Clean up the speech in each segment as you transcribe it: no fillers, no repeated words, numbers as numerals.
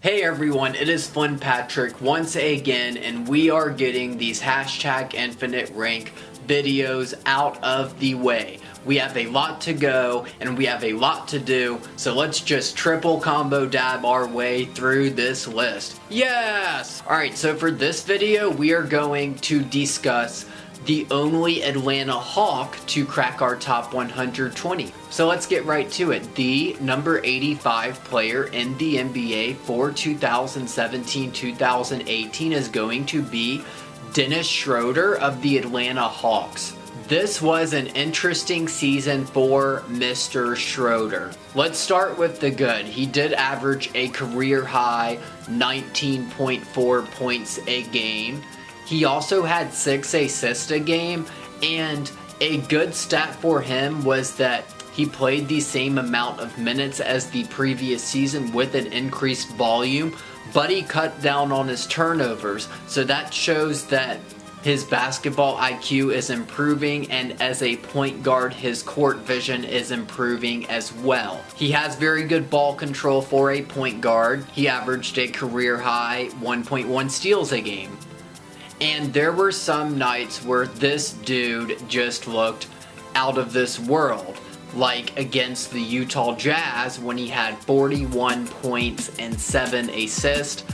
Hey everyone, it is Flynn Patrick once again, and we are getting these hashtag infinite rank videos out of the way. We have a lot to go and we have a lot to do, so let's just triple combo dab our way through this list. Yes! Alright, so for this video we are going to discuss the only Atlanta Hawk to crack our top 120. So let's get right to it. The number 85 player in the NBA for 2017-2018 is going to be Dennis Schroeder of the Atlanta Hawks. This was an interesting season for Mr. Schroeder. Let's start with the good. He did average a career high 19.4 points a game. He also had 6 assists a game, and a good stat for him was that he played the same amount of minutes as the previous season with an increased volume, but he cut down on his turnovers, so that shows that his basketball IQ is improving, and as a point guard, his court vision is improving as well. He has very good ball control for a point guard. He averaged a career high 1.1 steals a game. And there were some nights where this dude just looked out of this world, like against the Utah Jazz when he had 41 points and 7 assists.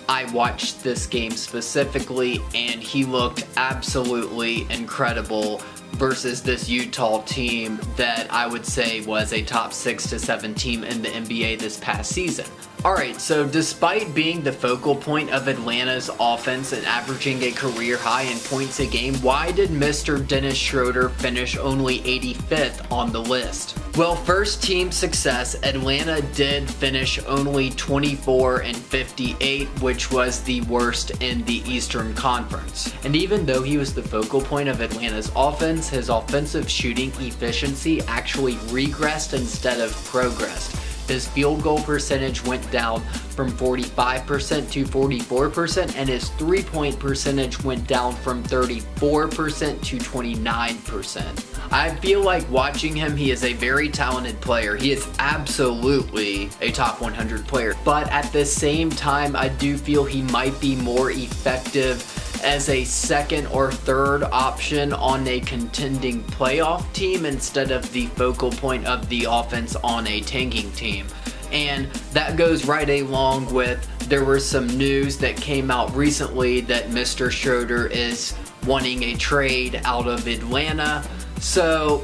I watched this game specifically and he looked absolutely incredible versus this Utah team that I would say was a top 6 to 7 team in the NBA this past season. Alright, so despite being the focal point of Atlanta's offense and averaging a career high in points a game, why did Mr. Dennis Schroeder finish only 85th on the list? Well, first team success, Atlanta did finish only 24-58, which was the worst in the Eastern Conference. And even though he was the focal point of Atlanta's offense, his offensive shooting efficiency actually regressed instead of progressed. His field goal percentage went down from 45% to 44%, and his three-point percentage went down from 34% to 29%. I feel like watching him, he is a very talented player. He is absolutely a top 100 player. But at the same time, I do feel he might be more effective as a second or third option on a contending playoff team instead of the focal point of the offense on a tanking team. And that goes right along with, there was some news that came out recently that Mr. Schroeder is wanting a trade out of Atlanta. So,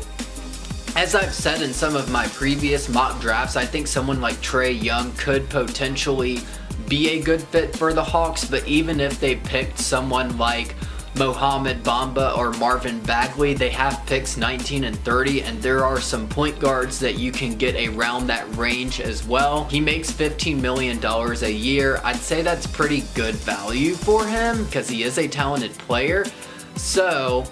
as I've said in some of my previous mock drafts, I think someone like Trae Young could potentially be a good fit for the Hawks, but even if they picked someone like Mohamed Bamba or Marvin Bagley, they have picks 19 and 30, and there are some point guards that you can get around that range as well. He makes $15 million a year. I'd say that's pretty good value for him because he is a talented player. So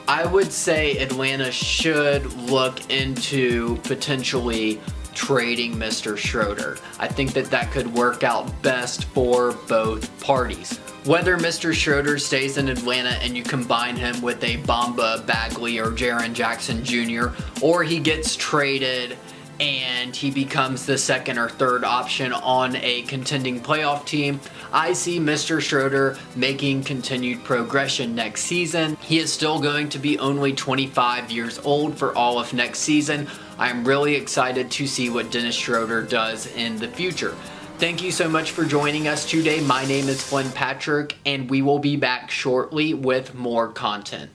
I would say Atlanta should look into potentially trading Mr. Schroeder. I think that could work out best for both parties. Whether Mr. Schroeder stays in Atlanta and you combine him with a Bamba, Bagley, or Jaren Jackson Jr., or he gets traded and he becomes the second or third option on a contending playoff team, I see Mr. Schroeder making continued progression next season. He is still going to be only 25 years old for all of next season. I'm really excited to see what Dennis Schroeder does in the future. Thank you so much for joining us today. My name is Flynn Patrick, and we will be back shortly with more content.